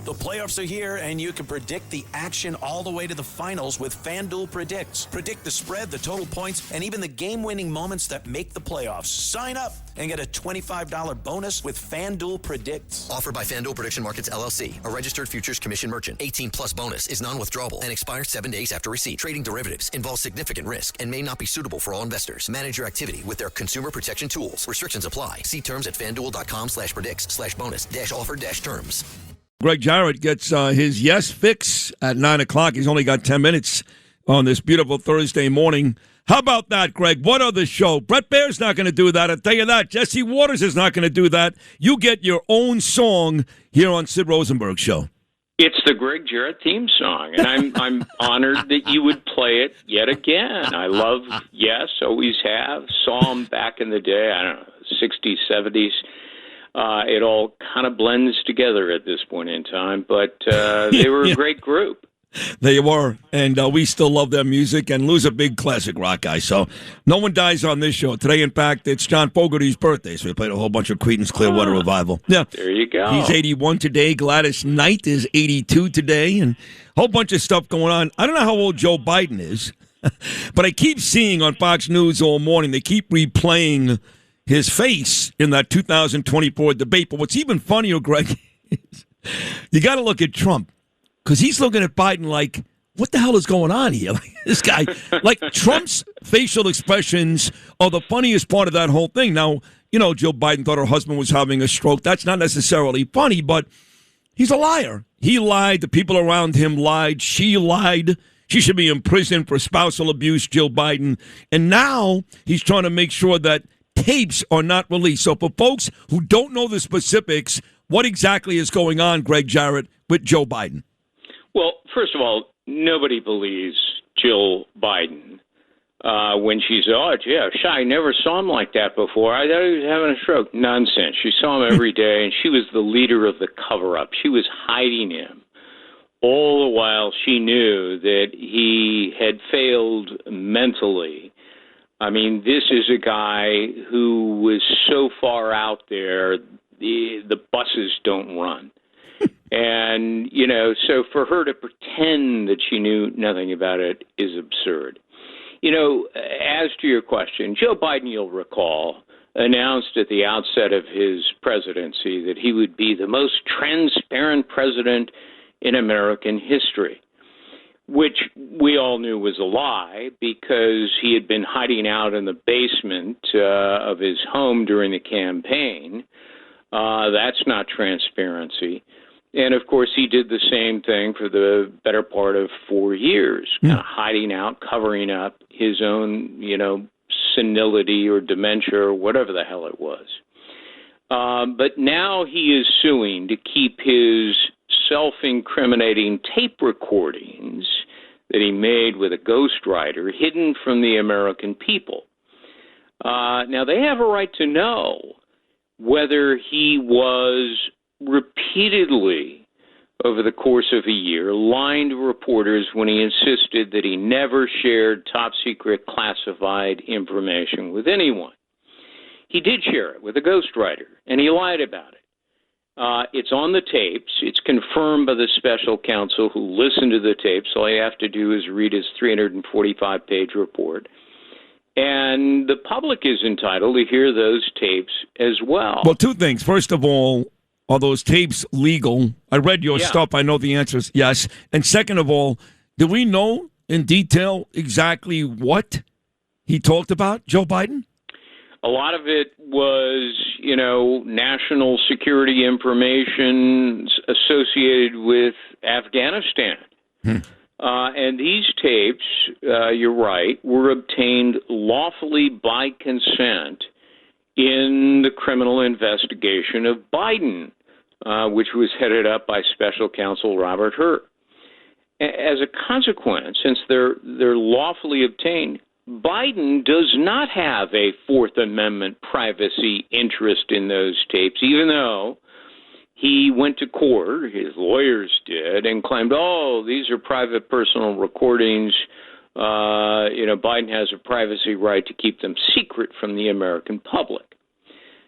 The playoffs are here, and you can predict the action all the way to the finals with FanDuel Predicts. Predict the spread, the total points, and even the game-winning moments that make the playoffs. Sign up and get a $25 bonus with FanDuel Predicts. Offered by FanDuel Prediction Markets, LLC, a registered futures commission merchant. 18-plus bonus is non-withdrawable and expires 7 days after receipt. Trading derivatives involves significant risk and may not be suitable for all investors. Manage your activity with their consumer protection tools. Restrictions apply. See terms at FanDuel.com/predicts/bonus-offer-terms. Gregg Jarrett gets his yes fix at 9 o'clock. He's only got 10 minutes on this beautiful Thursday morning. How about that, Greg? What other show? Brett Baer's not going to do that. I'll tell you that. Jesse Waters is not going to do that. You get your own song here on Sid Rosenberg's show. It's the Gregg Jarrett theme song, and I'm honored that you would play it yet again. I love Yes, always have. Saw him back in the day, I don't know, 60s, 70s. It all kind of blends together at this point in time, but they were a great group. They were, and we still love their music and lose a big classic rock guy. So no one dies on this show. Today, in fact, it's John Fogerty's birthday, so we played a whole bunch of Creedence Clearwater Revival. Yeah, there you go. He's 81 today. Gladys Knight is 82 today, and a whole bunch of stuff going on. I don't know how old Joe Biden is, but I keep seeing on Fox News all morning, they keep replaying his face in that 2024 debate. But what's even funnier, Greg, is you got to look at Trump, because he's looking at Biden like, what the hell is going on here? Like, this guy, like, Trump's facial expressions are the funniest part of that whole thing. Now, you know, Jill Biden thought her husband was having a stroke. That's not necessarily funny, but he's a liar. He lied. The people around him lied. She lied. She should be in prison for spousal abuse, Jill Biden. And now he's trying to make sure that tapes are not released. So for folks who don't know the specifics, what exactly is going on, Gregg Jarrett, with Joe Biden? Well, first of all, nobody believes Jill Biden when she said, oh, yeah, I never saw him like that before. I thought he was having a stroke. Nonsense. She saw him every day, and she was the leader of the cover-up. She was hiding him. All the while she knew that he had failed mentally. I mean, this is a guy who was so far out there, the buses don't run. And, you know, so for her to pretend that she knew nothing about it is absurd. You know, as to your question, Joe Biden, you'll recall, announced at the outset of his presidency that he would be the most transparent president in American history, which we all knew was a lie because he had been hiding out in the basement of his home during the campaign. That's not transparency. And, of course, he did the same thing for the better part of 4 years, kind of hiding out, covering up his own, you know, senility or dementia or whatever the hell it was. But now he is suing to keep his self-incriminating tape recordings that he made with a ghostwriter hidden from the American people. Now, they have a right to know whether he was repeatedly, over the course of a year, lying to reporters when he insisted that he never shared top-secret classified information with anyone. He did share it with a ghostwriter, and he lied about it. It's on the tapes. It's confirmed by the special counsel who listened to the tapes. All you have to do is read his 345-page report. And the public is entitled to hear those tapes as well. Well, two things. First of all, are those tapes legal? I read your stuff. I know the answer is yes. And second of all, do we know in detail exactly what he talked about, Joe Biden? A lot of it was, you know, national security information associated with Afghanistan. And these tapes, you're right, were obtained lawfully by consent in the criminal investigation of Biden, which was headed up by special counsel Robert Hur. As a consequence, since they're lawfully obtained, Biden does not have a Fourth Amendment privacy interest in those tapes, even though he went to court, his lawyers did, and claimed, oh, these are private personal recordings. Biden has a privacy right to keep them secret from the American public.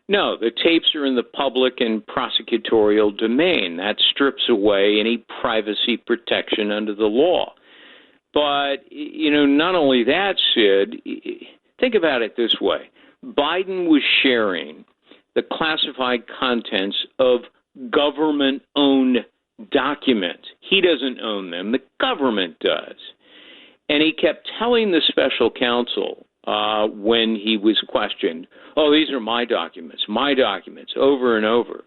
No, the tapes are in the public and prosecutorial domain. That strips away any privacy protection under the law. But, not only that, Sid, think about it this way. Biden was sharing the classified contents of government-owned documents. He doesn't own them. The government does. And he kept telling the special counsel when he was questioned, oh, these are my documents, over and over.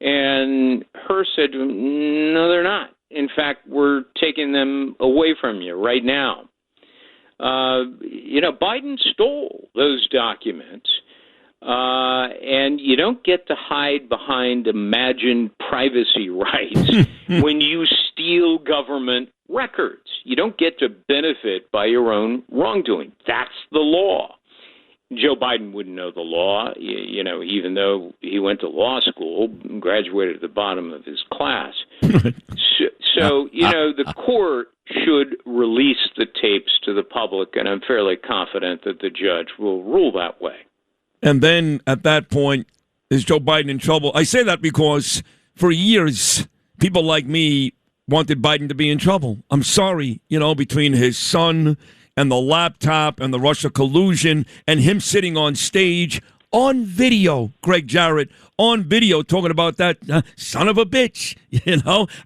And Hearst said to him, no, they're not. In fact, we're taking them away from you right now. Biden stole those documents, and you don't get to hide behind imagined privacy rights when you steal government records. You don't get to benefit by your own wrongdoing. That's the law. Joe Biden wouldn't know the law, even though he went to law school, graduated at the bottom of his class. So the court should release the tapes to the public, and I'm fairly confident that the judge will rule that way. And then at that point, is Joe Biden in trouble? I say that because for years, people like me wanted Biden to be in trouble. I'm sorry, between his son and the laptop and the Russia collusion and him sitting on stage on video, Gregg Jarrett, on video talking about that son of a bitch,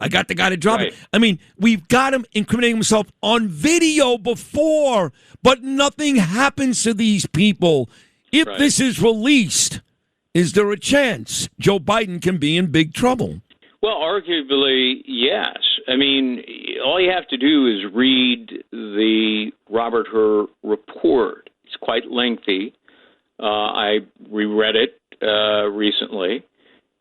I got the guy to drop it. I mean, we've got him incriminating himself on video before, but nothing happens to these people. If this is released, is there a chance Joe Biden can be in big trouble? Well, arguably, yes. I mean, all you have to do is read the Robert Hur report. It's quite lengthy. I reread it recently,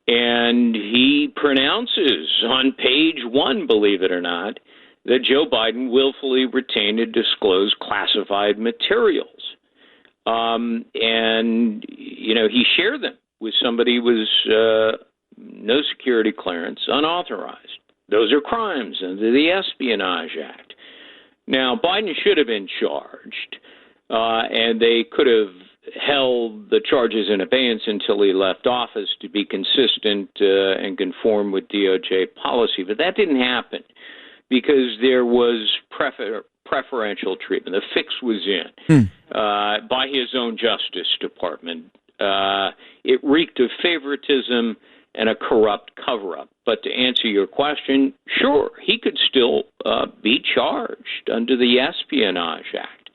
and he pronounces on page 1, believe it or not, that Joe Biden willfully retained and disclosed classified materials. And, he shared them with somebody who was no security clearance, unauthorized. Those are crimes under the Espionage Act. Now, Biden should have been charged, and they could have held the charges in abeyance until he left office to be consistent and conform with DOJ policy. But that didn't happen because there was preferential treatment. The fix was in by his own Justice Department. It reeked of favoritism and a corrupt cover-up. But to answer your question, sure, he could still be charged under the Espionage Act.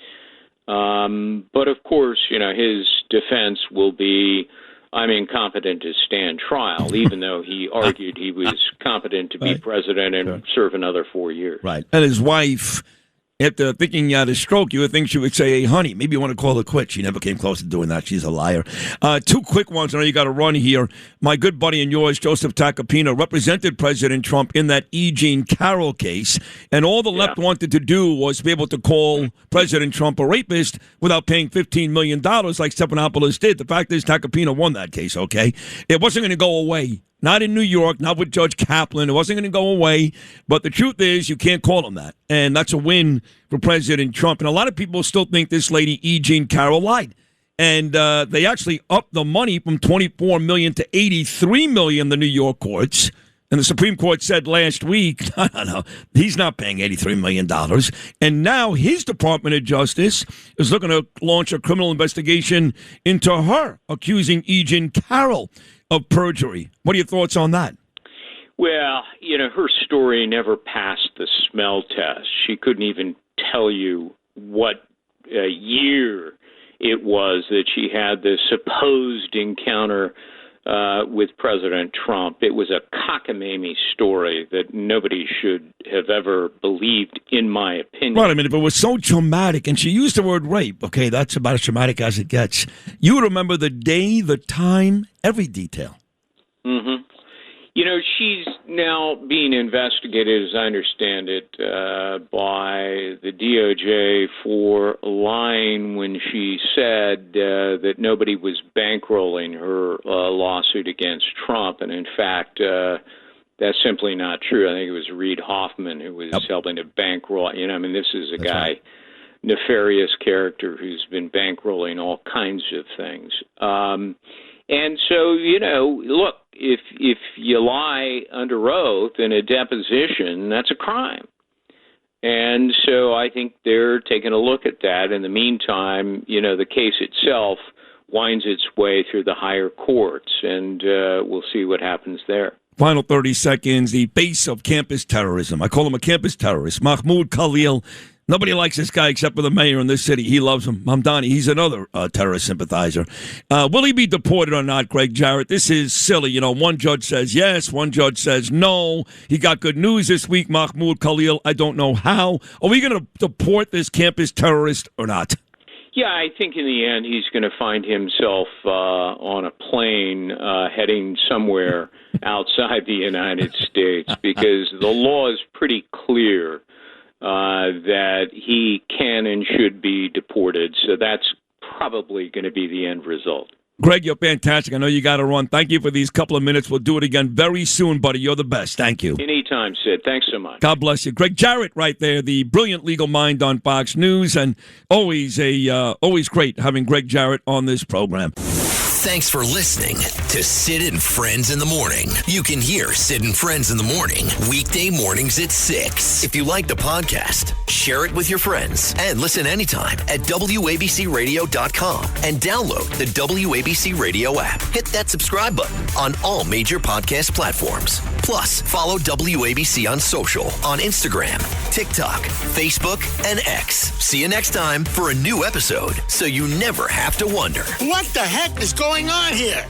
But, of course, his defense will be, I'm incompetent to stand trial, even though he argued he was competent to be president and serve another 4 years. Right. And his wife, after thinking he had a stroke, you would think she would say, hey, honey, maybe you want to call it quits. She never came close to doing that. She's a liar. Two quick ones. I know you got to run here. My good buddy and yours, Joseph Tacopina, represented President Trump in that E. Jean Carroll case. And all the left wanted to do was be able to call President Trump a rapist without paying $15 million like Stephanopoulos did. The fact is Tacopina won that case, okay? It wasn't going to go away. Not in New York, not with Judge Kaplan. It wasn't going to go away. But the truth is, you can't call him that. And that's a win for President Trump. And a lot of people still think this lady, E. Jean Carroll, lied. And they actually upped the money from $24 million to $83 million, the New York courts. And the Supreme Court said last week, no, he's not paying $83 million. And now his Department of Justice is looking to launch a criminal investigation into her, accusing E. Jean Carroll of perjury. What are your thoughts on that? Well, her story never passed the smell test. She couldn't even tell you what year it was that she had this supposed encounter with President Trump. It was a cockamamie story that nobody should have ever believed, in my opinion. Right, I mean, if it was so traumatic, and she used the word rape, okay, that's about as traumatic as it gets. You remember the day, the time, every detail. Mm-hmm. She's now being investigated, as I understand it, by the DOJ for lying when she said that nobody was bankrolling her lawsuit against Trump. And in fact, that's simply not true. I think it was Reid Hoffman who was helping to bankroll. This is a guy, nefarious character who's been bankrolling all kinds of things. And so, look, if you lie under oath in a deposition, that's a crime. And so I think they're taking a look at that. In the meantime, the case itself winds its way through the higher courts, and we'll see what happens there. Final 30 seconds, the face of campus terrorism. I call him a campus terrorist. Mahmoud Khalil. Nobody likes this guy except for the mayor in this city. He loves him. Mamdani, he's another terrorist sympathizer. Will he be deported or not, Gregg Jarrett? This is silly. One judge says yes, one judge says no. He got good news this week, Mahmoud Khalil. I don't know how. Are we going to deport this campus terrorist or not? Yeah, I think in the end he's going to find himself on a plane heading somewhere outside the United States, because the law is pretty clear that he can and should be deported. So that's probably going to be the end result. Greg, you're fantastic. I know you got to run. Thank you for these couple of minutes. We'll do it again very soon, buddy. You're the best. Thank you. Anytime, Sid. Thanks so much. God bless you. Gregg Jarrett right there, the brilliant legal mind on Fox News, and always great having Gregg Jarrett on this program. Thanks for listening to Sid and Friends in the Morning. You can hear Sid and Friends in the Morning weekday mornings at 6. If you like the podcast, share it with your friends and listen anytime at WABCRadio.com and download the WABC Radio app. Hit that subscribe button on all major podcast platforms. Plus, follow WABC on social on Instagram, TikTok, Facebook, and X. See you next time for a new episode so you never have to wonder. What the heck is going on here?